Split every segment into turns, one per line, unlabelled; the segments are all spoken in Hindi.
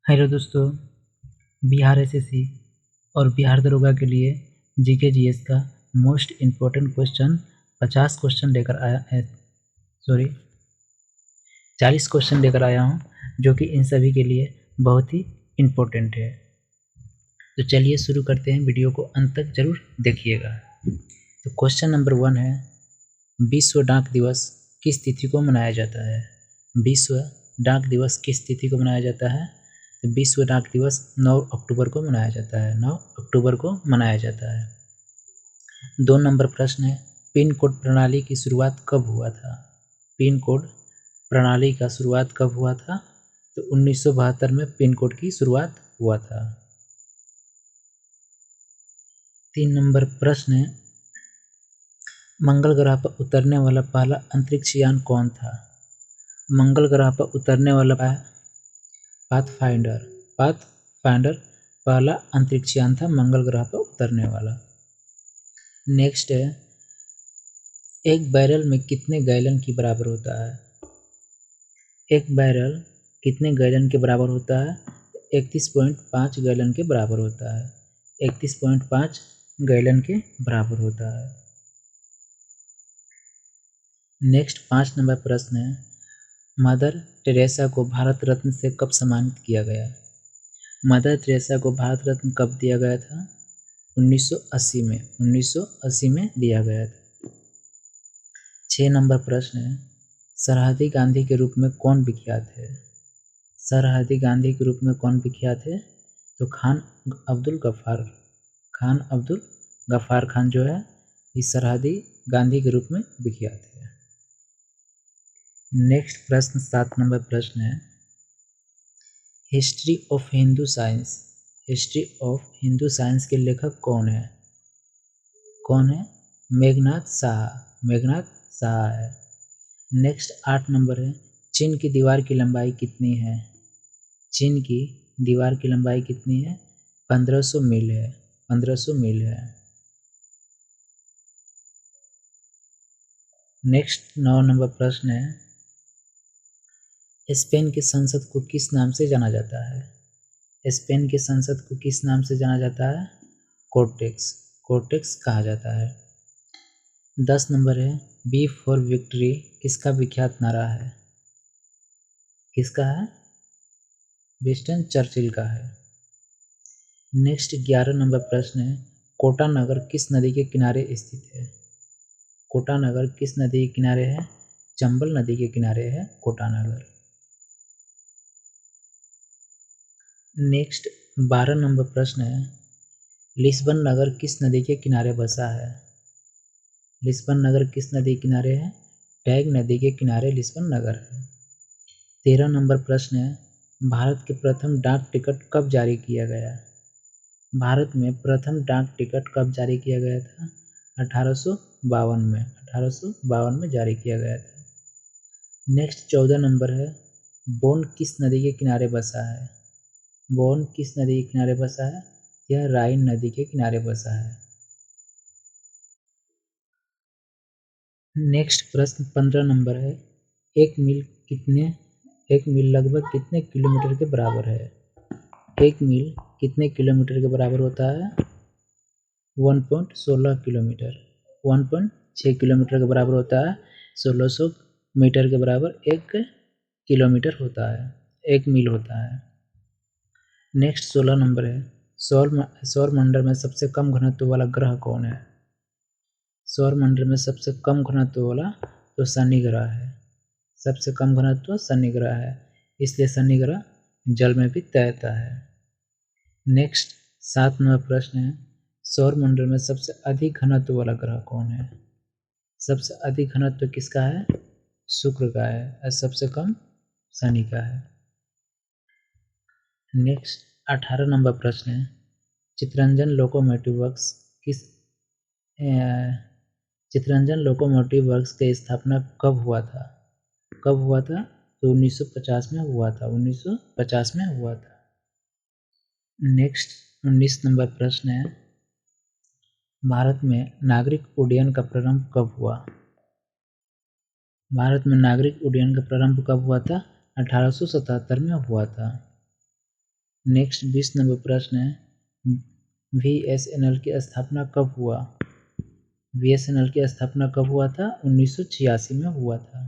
हेलो दोस्तों, बिहार एसएससी और बिहार दरोगा के लिए जीके जीएस का मोस्ट इम्पोर्टेंट क्वेश्चन 50 क्वेश्चन लेकर आया है। 40 क्वेश्चन लेकर आया हूँ, जो कि इन सभी के लिए बहुत ही इम्पोर्टेंट है। तो चलिए शुरू करते हैं, वीडियो को अंत तक जरूर देखिएगा। तो क्वेश्चन नंबर 1 है, विश्व डाक दिवस किस तिथि को मनाया जाता है? विश्व डाक दिवस किस तिथि को मनाया जाता है? तो विश्व डाक दिवस 9 अक्टूबर को मनाया जाता है। 9 अक्टूबर को मनाया जाता है। 2 नंबर प्रश्न है, पिन कोड प्रणाली की शुरुआत कब हुआ था? पिन कोड प्रणाली का शुरुआत कब हुआ था? तो 1972 में पिन कोड की शुरुआत हुआ था। 3 नंबर प्रश्न है, मंगल ग्रह पर उतरने वाला पहला अंतरिक्ष यान कौन था? मंगल ग्रह पर उतरने वाला पाथफाइंडर पहला अंतरिक्ष यान था मंगल ग्रह पर उतरने वाला। नेक्स्ट है, एक बैरल में कितने गैलन की बराबर होता है? एक बैरल कितने गैलन के बराबर होता है? 31.5 गैलन के बराबर होता है। 31.5 गैलन के बराबर होता है। नेक्स्ट 5 नंबर प्रश्न है, मदर टेरेसा को भारत रत्न से कब सम्मानित किया गया? मदर टेरेसा को भारत रत्न कब दिया गया था? 1980 में। 1980 में दिया गया था। 6 नंबर प्रश्न है, सरहदी गांधी के रूप में कौन विख्यात है? सरहदी गांधी के रूप में कौन विख्यात है? तो खान अब्दुल गफ्फार खान जो है, इस सरहदी गांधी के रूप में विख्यात है। नेक्स्ट प्रश्न 7 नंबर प्रश्न है, हिस्ट्री ऑफ हिंदू साइंस के लेखक कौन है? मेघनाथ साहा है। नेक्स्ट 8 नंबर है, चीन की दीवार की लंबाई कितनी है? चीन की दीवार की लंबाई कितनी है? 1500 मील है। 1500 मील है। नेक्स्ट 9 नंबर प्रश्न है, स्पेन की संसद को किस नाम से जाना जाता है? स्पेन की संसद को किस नाम से जाना जाता है? कोर्टेक्स कहा जाता है। 10 नंबर है, बी फॉर विक्ट्री किसका विख्यात नारा है? किसका है? विंस्टन चर्चिल का है। नेक्स्ट 11 नंबर प्रश्न है, कोटा नगर किस नदी के किनारे स्थित है? कोटा नगर किस नदी के किनारे है? चंबल नदी के किनारे है कोटा नगर। नेक्स्ट 12 नंबर प्रश्न है, लिस्बन नगर किस नदी के किनारे बसा है? लिस्बन नगर किस नदी के किनारे है? टैग नदी के किनारे लिस्बन नगर है। 13 नंबर प्रश्न है, भारत के प्रथम डाक टिकट कब जारी किया गया? भारत में प्रथम डाक टिकट कब जारी किया गया था? 1852 में। 1852 में जारी किया गया था। नेक्स्ट 14 नंबर है, बोन किस नदी के किनारे बसा है? बोन किस नदी के किनारे बसा है? यह राइन नदी के किनारे बसा है। नेक्स्ट प्रश्न 15 नंबर है, एक मील लगभग कितने किलोमीटर के बराबर है? एक मील कितने किलोमीटर के बराबर होता है? 1.16 किलोमीटर। 1.6 किलोमीटर के बराबर होता है। 1600 मीटर के बराबर 1 किलोमीटर होता है, 1 मील होता है। नेक्स्ट 16 नंबर है, सौर मंडल में सबसे कम घनत्व वाला ग्रह कौन है? सौर मंडल में सबसे कम घनत्व वाला तो शनि ग्रह है। सबसे कम घनत्व शनि ग्रह है, इसलिए शनि ग्रह जल में भी तैरता है। नेक्स्ट 7 नंबर प्रश्न है, सौर मंडल में सबसे अधिक घनत्व वाला ग्रह कौन है? सबसे अधिक घनत्व किसका है? शुक्र का है, और सबसे कम शनि का है। नेक्स्ट 18 नंबर प्रश्न है, चितरंजन लोकोमोटिव वर्क्स की स्थापना कब हुआ था? तो 1950 में हुआ था। 1950 में हुआ था। नेक्स्ट 19 नंबर प्रश्न है, भारत में नागरिक उड्डयन का प्रारंभ कब हुआ? भारत में नागरिक उड्डयन का प्रारंभ कब हुआ था? 1877 में हुआ था। नेक्स्ट 20 नंबर प्रश्न है, VSNL की स्थापना कब हुआ? VSNL की स्थापना कब हुआ था? 1986 में हुआ था।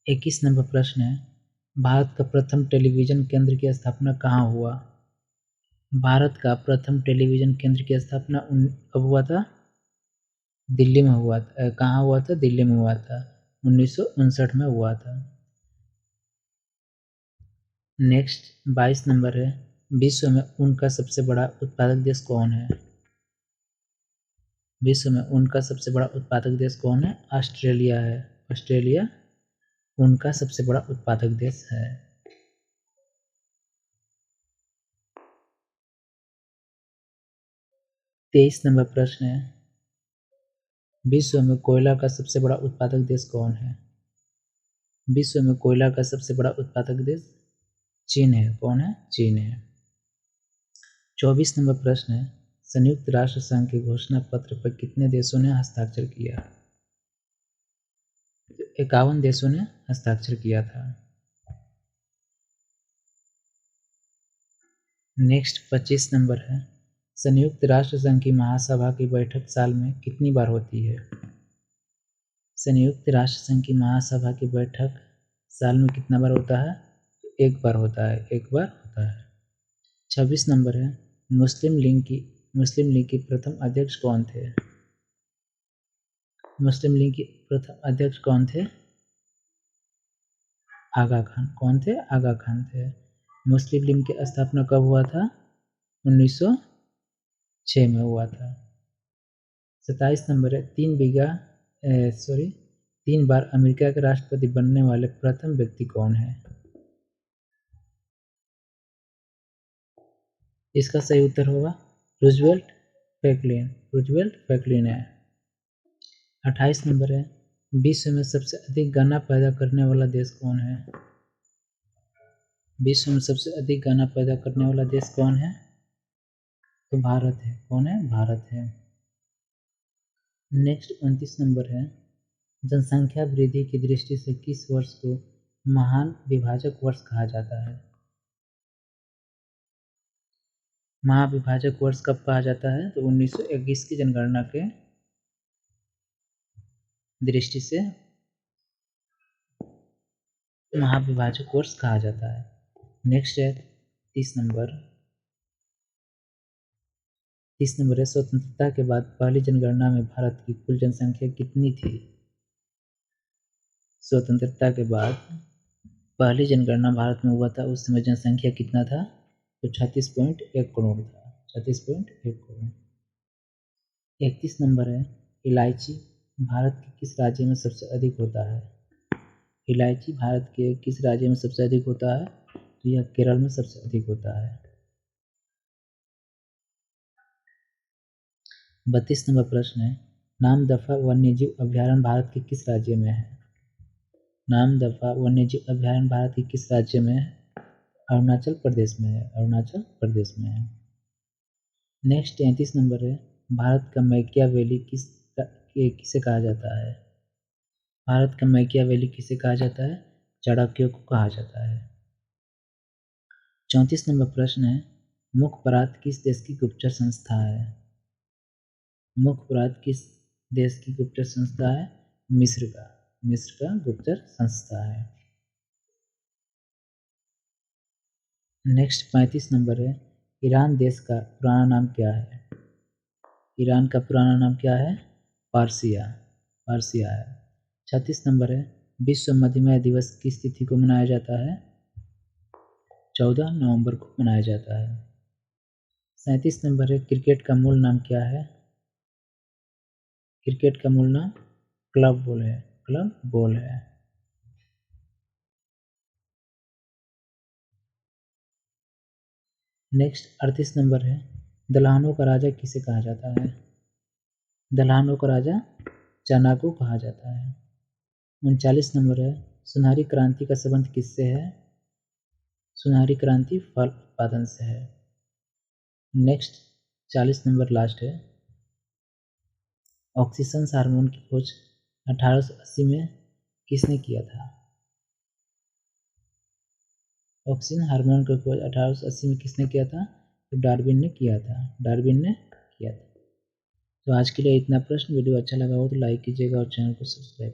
21 नंबर प्रश्न है, भारत का प्रथम टेलीविजन केंद्र की स्थापना कहाँ हुआ? भारत का प्रथम टेलीविजन केंद्र की स्थापना कब हुआ था? दिल्ली में हुआ था। कहाँ हुआ था? दिल्ली में हुआ था। 1959 में हुआ था। नेक्स्ट 22 नंबर है, विश्व में ऊन का सबसे बड़ा उत्पादक देश कौन है? विश्व में ऊन का सबसे बड़ा उत्पादक देश कौन है? ऑस्ट्रेलिया है। ऑस्ट्रेलिया ऊन का सबसे बड़ा उत्पादक देश है। 23 नंबर प्रश्न है, विश्व में कोयला का सबसे बड़ा उत्पादक देश कौन है? विश्व में कोयला का सबसे बड़ा उत्पादक देश चीन है। कौन है? चीन है। 24 नंबर प्रश्न है, संयुक्त राष्ट्र संघ के घोषणा पत्र पर कितने देशों ने हस्ताक्षर किया? 51 देशों ने हस्ताक्षर किया था। नेक्स्ट 25 नंबर है, संयुक्त राष्ट्र संघ की महासभा की बैठक साल में कितनी बार होती है? संयुक्त राष्ट्र संघ की महासभा की बैठक साल में कितना बार होता है? एक बार होता है। एक बार होता है। 26 नंबर है, मुस्लिम लीग की प्रथम अध्यक्ष कौन थे? मुस्लिम लीग के प्रथम अध्यक्ष कौन थे? आगा खान। कौन थे? आगा खान थे। मुस्लिम लीग की स्थापना कब हुआ था? 1906 में हुआ था। 27 नंबर है, 3 बार अमेरिका के राष्ट्रपति बनने वाले प्रथम व्यक्ति कौन है? इसका सही उत्तर होगा रूजवेल्ट फ्रैंकलिन। रूजवेल्ट फ्रैंकलिन है। 28 नंबर है, विश्व में सबसे अधिक गन्ना पैदा करने वाला देश कौन है? विश्व में सबसे अधिक गन्ना पैदा करने वाला देश कौन है? तो भारत है। कौन है? भारत है। नेक्स्ट 29 नंबर है, जनसंख्या वृद्धि की दृष्टि से किस वर्ष को महान विभाजक वर्ष कहा जाता है? महाविभाजक वर्ष कब कहा जाता है? तो 1921 की जनगणना के दृष्टि से महाविभाजक वर्ष कहा जाता है। नेक्स्ट है 30 नंबर है, स्वतंत्रता के बाद पहली जनगणना में भारत की कुल जनसंख्या कितनी थी? स्वतंत्रता के बाद पहली जनगणना भारत में हुआ था, उस समय जनसंख्या कितना था? तो 36.1 करोड़ था। 36.1 करोड़। 31 नंबर है, इलायची भारत के किस राज्य में सबसे अधिक होता है? इलायची भारत के किस राज्य में सबसे अधिक होता है? तो यह केरल में सबसे अधिक होता है। 32 नंबर प्रश्न है, नामदफा वन्यजीव अभयारण्य भारत के किस राज्य में है? नामदफा वन्यजीव अभयारण्य भारत के किस राज्य में है? अरुणाचल प्रदेश में है। अरुणाचल प्रदेश में है। नेक्स्ट 33 नंबर है, भारत का मैकियावेली किसे कहा जाता है? भारत का मैकियावेली किसे कहा जाता है? चाणक्य को कहा जाता है। 34 नंबर प्रश्न है, मुखपरात किस देश की गुप्तचर संस्था है? मुखपरात किस देश की गुप्तचर संस्था है? मिस्र का गुप्तचर संस्था है। नेक्स्ट 35 नंबर है, ईरान देश का पुराना नाम क्या है? ईरान का पुराना नाम क्या है? पारसिया है। 36 नंबर है, विश्व मधुमेह दिवस किस तिथि को मनाया जाता है? 14 नवंबर को मनाया जाता है। 37 नंबर है, क्रिकेट का मूल नाम क्या है? क्रिकेट का मूल नाम क्लब बॉल है। नेक्स्ट 38 नंबर है, दलहनों का राजा किसे कहा जाता है? दलहनों का राजा चाणक्य कहा जाता है। 39 नंबर है, सुनहरी क्रांति का संबंध किससे है? सुनहरी क्रांति फल उत्पादन से है। नेक्स्ट 40 नंबर लास्ट है, ऑक्सीजन हार्मोन की खोज 1880 में किसने किया था? ऑक्सीजन हार्मोन का खोज 1880 में किसने किया था? तो डार्विन ने किया था, डार्विन ने किया था। तो आज के लिए इतना प्रश्न। वीडियो अच्छा लगा हो तो लाइक कीजिएगा और चैनल को सब्सक्राइब